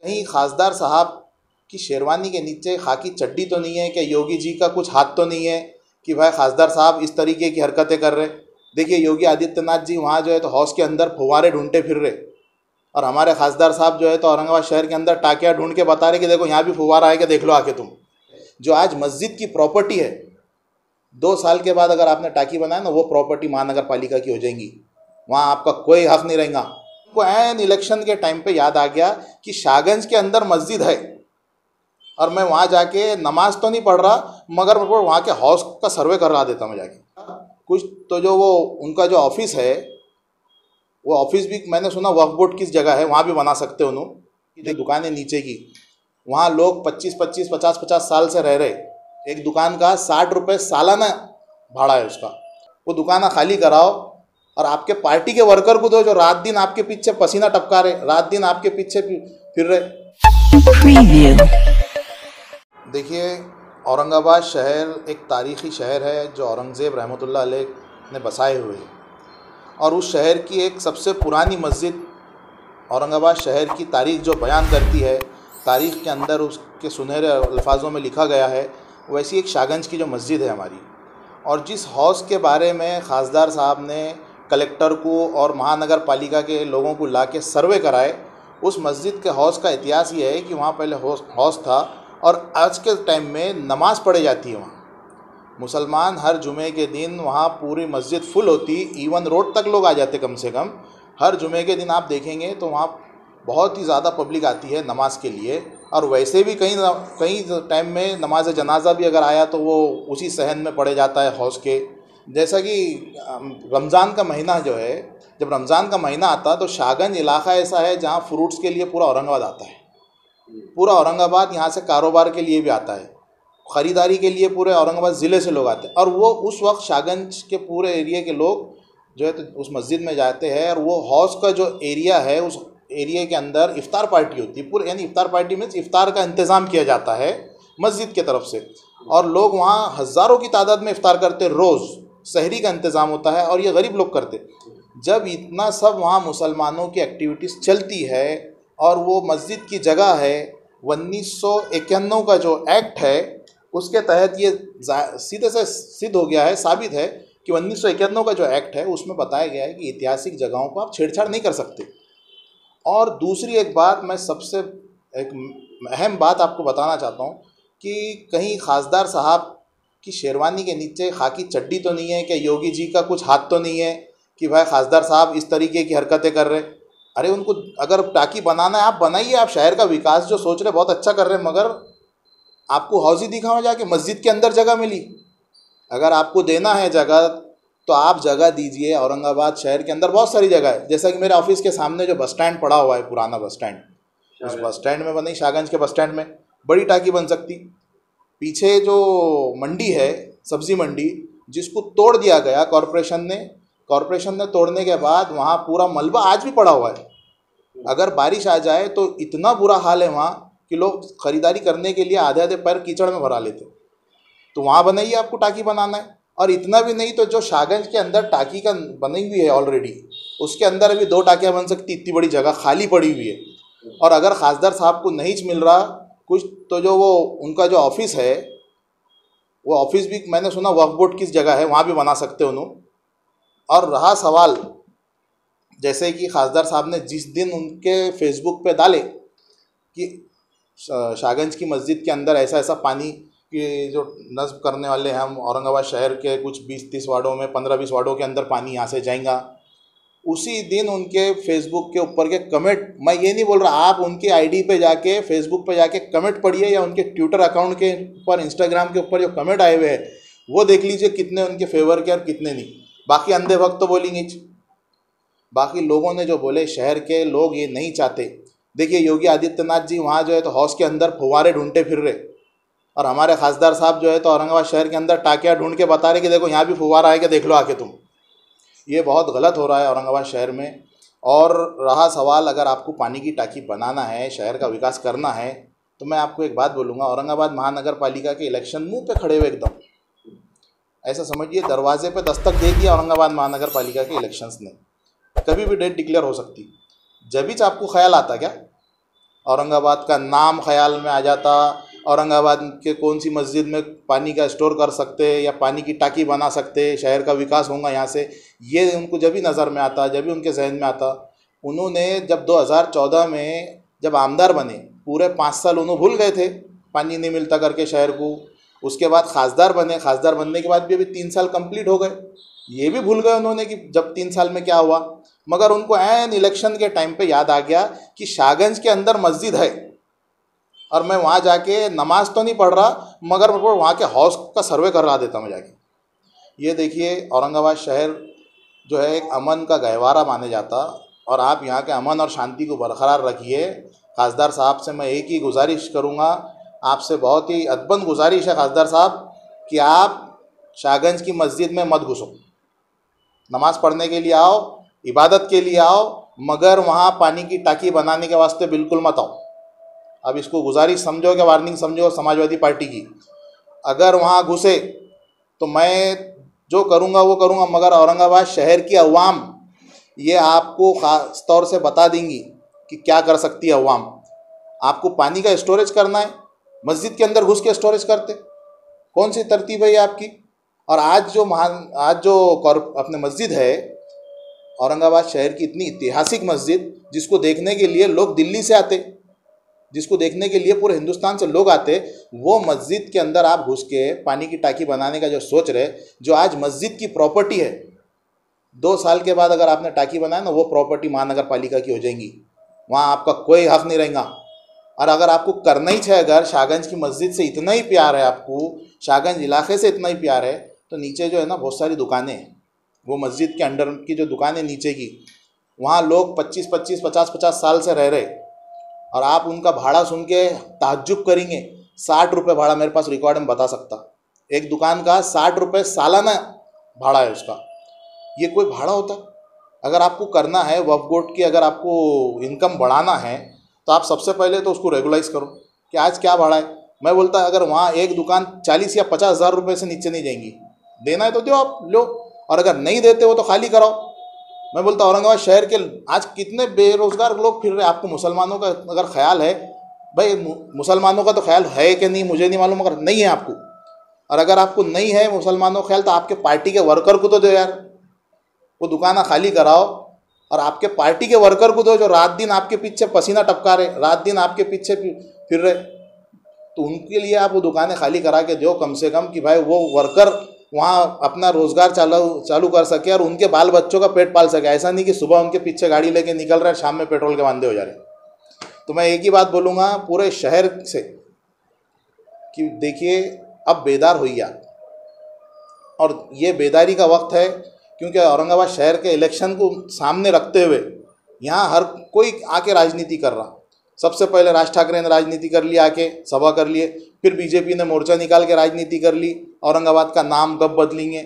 कहीं खासदार साहब की शेरवानी के नीचे खाकी चड्डी तो नहीं है? क्या योगी जी का कुछ हाथ तो नहीं है कि भाई खासदार साहब इस तरीके की हरकतें कर रहे? देखिए योगी आदित्यनाथ जी वहाँ जो है तो हौस के अंदर फुवारे ढूंढते फिर रहे, और हमारे खासदार साहब जो है तो औरंगाबाद शहर के अंदर टाकिया ढूंढ के बता रहे कि देखो यहाँ भी फुवारा है, कि देख लो आके तुम। जो आज मस्जिद की प्रॉपर्टी है, 2 साल के बाद अगर आपने टाकी बनाया ना, वो प्रॉपर्टी महानगर पालिका की हो जाएंगी, वहाँ आपका कोई हक नहीं रहेगा। को एन इलेक्शन के टाइम पे याद आ गया कि शाहगंज के अंदर मस्जिद है, और मैं वहाँ जाके नमाज तो नहीं पढ़ रहा, मगर वहाँ के हाउस का सर्वे करवा देता मैं जाके। कुछ तो जो वो उनका जो ऑफिस है, वो ऑफिस भी मैंने सुना वक्फ बोर्ड किस जगह है, वहाँ भी बना सकते हो उन्होंने। दुकानें नीचे की, वहाँ लोग 25-25, 50-50 साल से रह रहे, एक दुकान का 60 रुपये सालाना भाड़ा है उसका। वो दुकान खाली कराओ और आपके पार्टी के वर्कर को दो जो रात दिन आपके पीछे पसीना टपका रहे, रात दिन आपके पीछे फिर रहे। देखिए औरंगाबाद शहर एक तारीख़ी शहर है जो औरंगज़ेब रहमतुल्लाह अलैह ने बसाए हुए हैं, और उस शहर की एक सबसे पुरानी मस्जिद औरंगाबाद शहर की तारीख़ जो बयान करती है, तारीख़ के अंदर उसके सुनहरे अल्फाजों में लिखा गया है, वैसी एक शाहगंज की जो मस्जिद है हमारी। और जिस हाउस के बारे में खासदार साहब ने कलेक्टर को और महानगर पालिका के लोगों को ला के सर्वे कराए, उस मस्जिद के हाउस का इतिहास ये है कि वहाँ पहले हाउस था, और आज के टाइम में नमाज़ पढ़ी जाती है वहाँ। मुसलमान हर जुमे के दिन वहाँ पूरी मस्जिद फुल होती, इवन रोड तक लोग आ जाते कम से कम। हर जुमे के दिन आप देखेंगे तो वहाँ बहुत ही ज़्यादा पब्लिक आती है नमाज के लिए। और वैसे भी कई टाइम में नमाज जनाजा भी अगर आया तो वो उसी सहन में पढ़े जाता है हाउस के। जैसा कि रमज़ान का महीना जो है, जब रमज़ान का महीना आता है तो शाहगंज इलाका ऐसा है जहाँ फ्रूट्स के लिए पूरा औरंगाबाद आता है। पूरा औरंगाबाद यहाँ से कारोबार के लिए भी आता है, ख़रीदारी के लिए पूरे औरंगाबाद ज़िले से लोग आते हैं। और वो उस वक्त शाहगंज के पूरे एरिया के लोग जो है तो उस मस्जिद में जाते हैं, और वो हाउस का जो एरिया है उस एरिया के अंदर इफ्तार पार्टी होती है पूरे, यानी इफ्तार पार्टी में इफ्तार का इंतज़ाम किया जाता है मस्जिद की तरफ से, और लोग वहाँ हज़ारों की तादाद में इफ्तार करते, रोज़ सहरी का इंतज़ाम होता है, और ये गरीब लोग करते। जब इतना सब वहाँ मुसलमानों की एक्टिविटीज़ चलती है, और वो मस्जिद की जगह है, 1991 का जो एक्ट है उसके तहत ये सीधे से सिद्ध हो गया है, साबित है कि 1991 का जो एक्ट है उसमें बताया गया है कि ऐतिहासिक जगहों को आप छेड़छाड़ नहीं कर सकते। और दूसरी एक बात, मैं सबसे एक अहम बात आपको बताना चाहता हूँ कि कहीं खासदार साहब की शेरवानी के नीचे खाकी चड्डी तो नहीं है? क्या योगी जी का कुछ हाथ तो नहीं है कि भाई खासदार साहब इस तरीके की हरकतें कर रहे? अरे उनको अगर टाकी बनाना है आप बनाइए, आप शहर का विकास जो सोच रहे बहुत अच्छा कर रहे हैं, मगर आपको हौजी दिखाओ जाके, मस्जिद के अंदर जगह मिली। अगर आपको देना है जगह तो आप जगह दीजिए। औरंगाबाद शहर के अंदर बहुत सारी जगह है, जैसा कि मेरे ऑफिस के सामने जो बस स्टैंड पड़ा हुआ है, पुराना बस स्टैंड, उस बस स्टैंड में बनी, शाहगंज के बस स्टैंड में बड़ी टाकी बन सकती। पीछे जो मंडी है, सब्जी मंडी, जिसको तोड़ दिया गया कॉरपोरेशन ने तोड़ने के बाद वहाँ पूरा मलबा आज भी पड़ा हुआ है। अगर बारिश आ जाए तो इतना बुरा हाल है वहाँ कि लोग ख़रीदारी करने के लिए आधे आधे पैर कीचड़ में भरा लेते। तो वहाँ बनाइए, आपको टाकी बनाना है। और इतना भी नहीं तो जो शाहगंज के अंदर टाकी का बनी हुई है ऑलरेडी, उसके अंदर अभी 2 टाकियाँ बन सकती, इतनी बड़ी जगह खाली पड़ी हुई है। और अगर खासदार साहब को नहीं मिल रहा कुछ, तो जो वो उनका जो ऑफिस है, वो ऑफिस भी मैंने सुना वक्फ बोर्ड किस जगह है, वहाँ भी बना सकते हो उन्होंने। और रहा सवाल, जैसे कि खासदार साहब ने जिस दिन उनके फेसबुक पे डाले कि शाहगंज की मस्जिद के अंदर ऐसा ऐसा पानी कि जो नस्ब करने वाले हम औरंगाबाद शहर के कुछ 20-30 वार्डों में, 15-20 वार्डों के अंदर पानी यहाँ से जाएगा, उसी दिन उनके फेसबुक के ऊपर के कमेंट, मैं ये नहीं बोल रहा, आप उनकी आईडी पे जाके, फेसबुक पे जाके कमेंट पढ़िए, या उनके ट्विटर अकाउंट के ऊपर, इंस्टाग्राम के ऊपर जो कमेंट आए हुए हैं वो देख लीजिए, कितने उनके फेवर के और कितने नहीं। बाकी अंधे भक्त तो बोलेंगे, बाकी लोगों ने जो बोले, शहर के लोग ये नहीं चाहते। देखिए योगी आदित्यनाथ जी वहाँ जो है तो हौस के अंदर फुवारे ढूंढते फिर रहे, और हमारे खासदार साहब जो है तो औरंगाबाद शहर के अंदर टाकिया ढूंढ के बता रहे कि देखो यहाँ भी फुवारा है, कि देख लो आके तुम। ये बहुत गलत हो रहा है औरंगाबाद शहर में। और रहा सवाल, अगर आपको पानी की टाकी बनाना है, शहर का विकास करना है, तो मैं आपको एक बात बोलूँगा, औरंगाबाद महानगर पालिका के इलेक्शन मुँह पे खड़े हुए एकदम, ऐसा समझिए दरवाजे पे दस्तक दे दिया औरंगाबाद महानगर पालिका के इलेक्शंस ने। कभी भी डेट डिक्लेयर हो सकती। जब भी आपको ख्याल आता क्या औरंगाबाद का नाम ख्याल में आ जाता, औरंगाबाद के कौन सी मस्जिद में पानी का स्टोर कर सकते या पानी की टाकी बना सकते, शहर का विकास होगा यहाँ से, ये उनको जब भी नज़र में आता, जब भी उनके जहन में आता। उन्होंने जब 2014 में जब आमदार बने, पूरे 5 साल उन्होंने भूल गए थे पानी नहीं मिलता करके शहर को। उसके बाद खासदार बने, खासदार बनने के बाद भी अभी 3 साल कंप्लीट हो गए, ये भी भूल गए उन्होंने कि जब 3 साल में क्या हुआ। मगर उनको ऐन इलेक्शन के टाइम पे याद आ गया कि शाहगंज के अंदर मस्जिद है और मैं वहाँ जाके नमाज तो नहीं पढ़ रहा, मगर वहाँ के हौस का सर्वे करवा देता मैं जाके। ये देखिए, औरंगाबाद शहर जो है एक अमन का गहवारा माने जाता, और आप यहाँ के अमन और शांति को बरकरार रखिए। खासदार साहब से मैं एक ही गुजारिश करूँगा, आपसे बहुत ही अदबन गुजारिश है खासदार साहब, कि आप शाहगंज की मस्जिद में मत घुसो। नमाज़ पढ़ने के लिए आओ, इबादत के लिए आओ, मगर वहाँ पानी की टाकी बनाने के वास्ते बिल्कुल मत आओ। अब इसको गुजारिश समझो कि वार्निंग समझो समाजवादी पार्टी की। अगर वहाँ घुसे तो मैं जो करूँगा वो करूँगा, मगर औरंगाबाद शहर की अवाम ये आपको ख़ास तौर से बता देंगी कि क्या कर सकती है अवाम। आपको पानी का स्टोरेज करना है, मस्जिद के अंदर घुस के स्टोरेज करते, कौन सी तरतीब है ये आपकी। और आज जो अपने मस्जिद है औरंगाबाद शहर की, इतनी ऐतिहासिक मस्जिद, जिसको देखने के लिए लोग दिल्ली से आते, जिसको देखने के लिए पूरे हिंदुस्तान से लोग आते, वो मस्जिद के अंदर आप घुस के पानी की टाकी बनाने का जो सोच रहे, जो आज मस्जिद की प्रॉपर्टी है, 2 साल के बाद अगर आपने टाकी बनाया ना, वो प्रॉपर्टी महानगर पालिका की हो जाएंगी, वहाँ आपका कोई हक नहीं रहेगा। और अगर आपको करना ही है, अगर शाहगंज की मस्जिद से इतना ही प्यार है आपको, शाहगंज इलाके से इतना ही प्यार है, तो नीचे जो है ना बहुत सारी दुकानें हैं, वो मस्जिद के अंडर की जो दुकानें नीचे की, वहाँ लोग 25-25, 50-50 साल से रह रहे, और आप उनका भाड़ा सुन के ताज्जुब करेंगे। 60 रुपये भाड़ा, मेरे पास रिकॉर्ड में बता सकता, एक दुकान का 60 रुपये सालाना भाड़ा है उसका। ये कोई भाड़ा होता? अगर आपको करना है वक्फ बोर्ड की, अगर आपको इनकम बढ़ाना है, तो आप सबसे पहले तो उसको रेगुलाइज करो कि आज क्या भाड़ा है। मैं बोलता अगर वहाँ एक दुकान 40 या 50 हज़ार रुपये से नीचे नहीं जाएंगी, देना है तो दो, आप लो, और अगर नहीं देते हो तो खाली कराओ। मैं बोलता औरंगाबाद शहर के आज कितने बेरोजगार लोग फिर रहे। आपको मुसलमानों का अगर ख्याल है, भाई मुसलमानों का तो ख्याल है कि नहीं मुझे नहीं मालूम, मगर नहीं है आपको। और अगर आपको नहीं है मुसलमानों का ख्याल, तो आपके पार्टी के वर्कर को तो दो यार, वो दुकाना खाली कराओ, और आपके पार्टी के वर्कर को दो जो रात दिन आपके पीछे पसीना टपका रहे, रात दिन आपके पीछे फिर रहे, तो उनके लिए आप वो दुकानें खाली करा के दो कम से कम, कि भाई वो वर्कर वहाँ अपना रोज़गार चालू कर सके और उनके बाल बच्चों का पेट पाल सके। ऐसा नहीं कि सुबह उनके पीछे गाड़ी लेके निकल रहे हैं, शाम में पेट्रोल के वांदे हो जा रहे हैं। तो मैं एक ही बात बोलूँगा पूरे शहर से कि देखिए, अब बेदार होइए आप, और ये बेदारी का वक्त है, क्योंकि औरंगाबाद शहर के इलेक्शन को सामने रखते हुए यहाँ हर कोई आके राजनीति कर रहा। सबसे पहले राज ठाकरे ने राजनीति कर लिया, आके सभा कर लिए, फिर बीजेपी ने मोर्चा निकाल के राजनीति कर ली, औरंगाबाद का नाम कब बदलेंगे।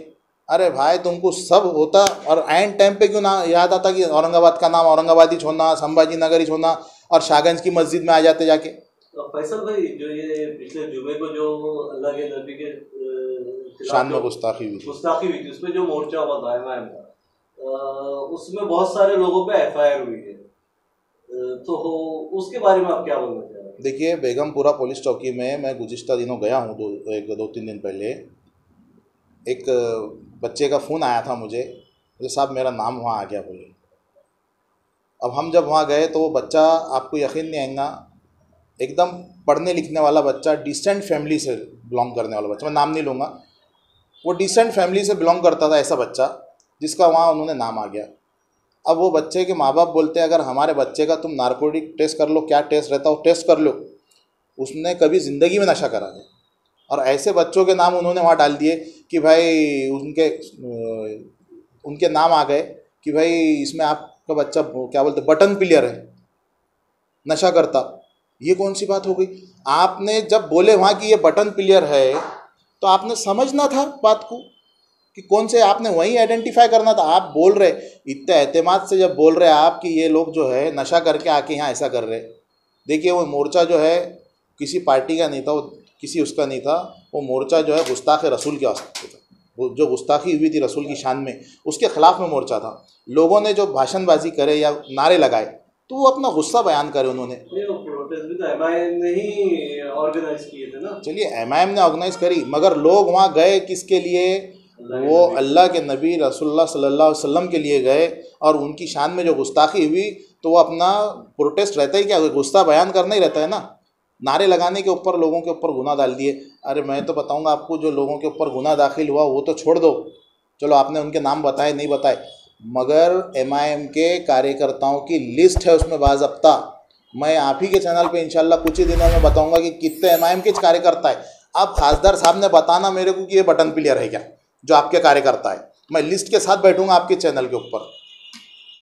अरे भाई, तुमको सब होता, और एंड टाइम पे क्यों ना याद आता कि औरंगाबाद का नाम औरंगाबादी छोड़ना, संभाजी नगर छोड़ना, और शाहगंज की मस्जिद में आ जाते जाके। तो फैसल भाई, जो ये पिछले जुमे को जो अल्लाह के नबी के शान में गुस्ताखी हुई थी, उसमें जो मोर्चा हुआ था एमआईएम का, उसमें बहुत सारे लोगों पे एफआईआर हुई है, तो उसके बारे में आप क्या बोलना चाह रहे हैं? देखिए, बेगमपुरा पुलिस चौकी में मैं गुज़िश्ता दिनों गया हूँ, 2-3 दिन पहले एक बच्चे का फ़ोन आया था मुझे साहब मेरा नाम वहाँ आ गया बोले। अब हम जब वहाँ गए तो वो बच्चा, आपको यकीन नहीं आएगा, एकदम पढ़ने लिखने वाला बच्चा, डिसेंट फैमिली से बिलोंग करने वाला बच्चा, मैं नाम नहीं लूँगा, वो डिसेंट फैमिली से बिलोंग करता था, ऐसा बच्चा जिसका वहाँ उन्होंने नाम आ गया। अब वो बच्चे के माँ बाप बोलते हैं अगर हमारे बच्चे का तुम नारकोटिक टेस्ट कर लो, क्या टेस्ट रहता है वो टेस्ट कर लो, उसने कभी ज़िंदगी में नशा करा है। और ऐसे बच्चों के नाम उन्होंने वहाँ डाल दिए कि भाई उनके नाम आ गए कि भाई इसमें आपका बच्चा क्या बोलते बटन प्लेयर है, नशा करता। ये कौन सी बात हो गई? आपने जब बोले वहाँ कि ये बटन प्लेयर है, तो आपने समझना था बात को कि कौन से, आपने वहीं आइडेंटिफाई करना था। आप बोल रहे इतने एतमाद से, जब बोल रहे आप कि ये लोग जो है नशा करके आके यहाँ ऐसा कर रहे। देखिए, वो मोर्चा जो है किसी पार्टी का नहीं था, वो किसी उसका नहीं था, वो मोर्चा जो है गुस्ताख रसूल के वास्ते था। वो जो गुस्ताखी हुई थी रसूल की शान में, उसके ख़िलाफ़ में मोर्चा था। लोगों ने जो भाषणबाजी करे या नारे लगाए, तो वो अपना गुस्सा बयान करे उन्होंने। नहीं, वो प्रोटेस्ट भी तो एमआईएम ने ही ऑर्गेनाइज किए थे ना। चलिए एमआईएम ने ऑर्गेनाइज करी, मगर लोग वहाँ गए किसके लिए? वो अल्लाह के नबी रसूलुल्लाह सल्लल्लाहु अलैहि वसल्लम के लिए गए, और उनकी शान में जो गुस्ताखी हुई तो वो अपना प्रोटेस्ट रहता ही क्या, गुस्सा बयान करना ही रहता है ना। नारे लगाने के ऊपर लोगों के ऊपर गुनाह डाल दिए। अरे मैं तो बताऊंगा आपको, जो लोगों के ऊपर गुनाह दाखिल हुआ वो तो छोड़ दो, चलो आपने उनके नाम बताए नहीं बताए, मगर एमआईएम के कार्यकर्ताओं की लिस्ट है उसमें बाज़ाब्ता। मैं आप ही के चैनल पे इंशाल्लाह कुछ ही दिनों में बताऊंगा कि कितने एमआईएम के कार्यकर्ता है। अब खासदार साहब ने बताना मेरे को कि ये बटन प्लेयर है क्या जो आपके कार्यकर्ता है, मैं लिस्ट के साथ बैठूंगा आपके चैनल के ऊपर।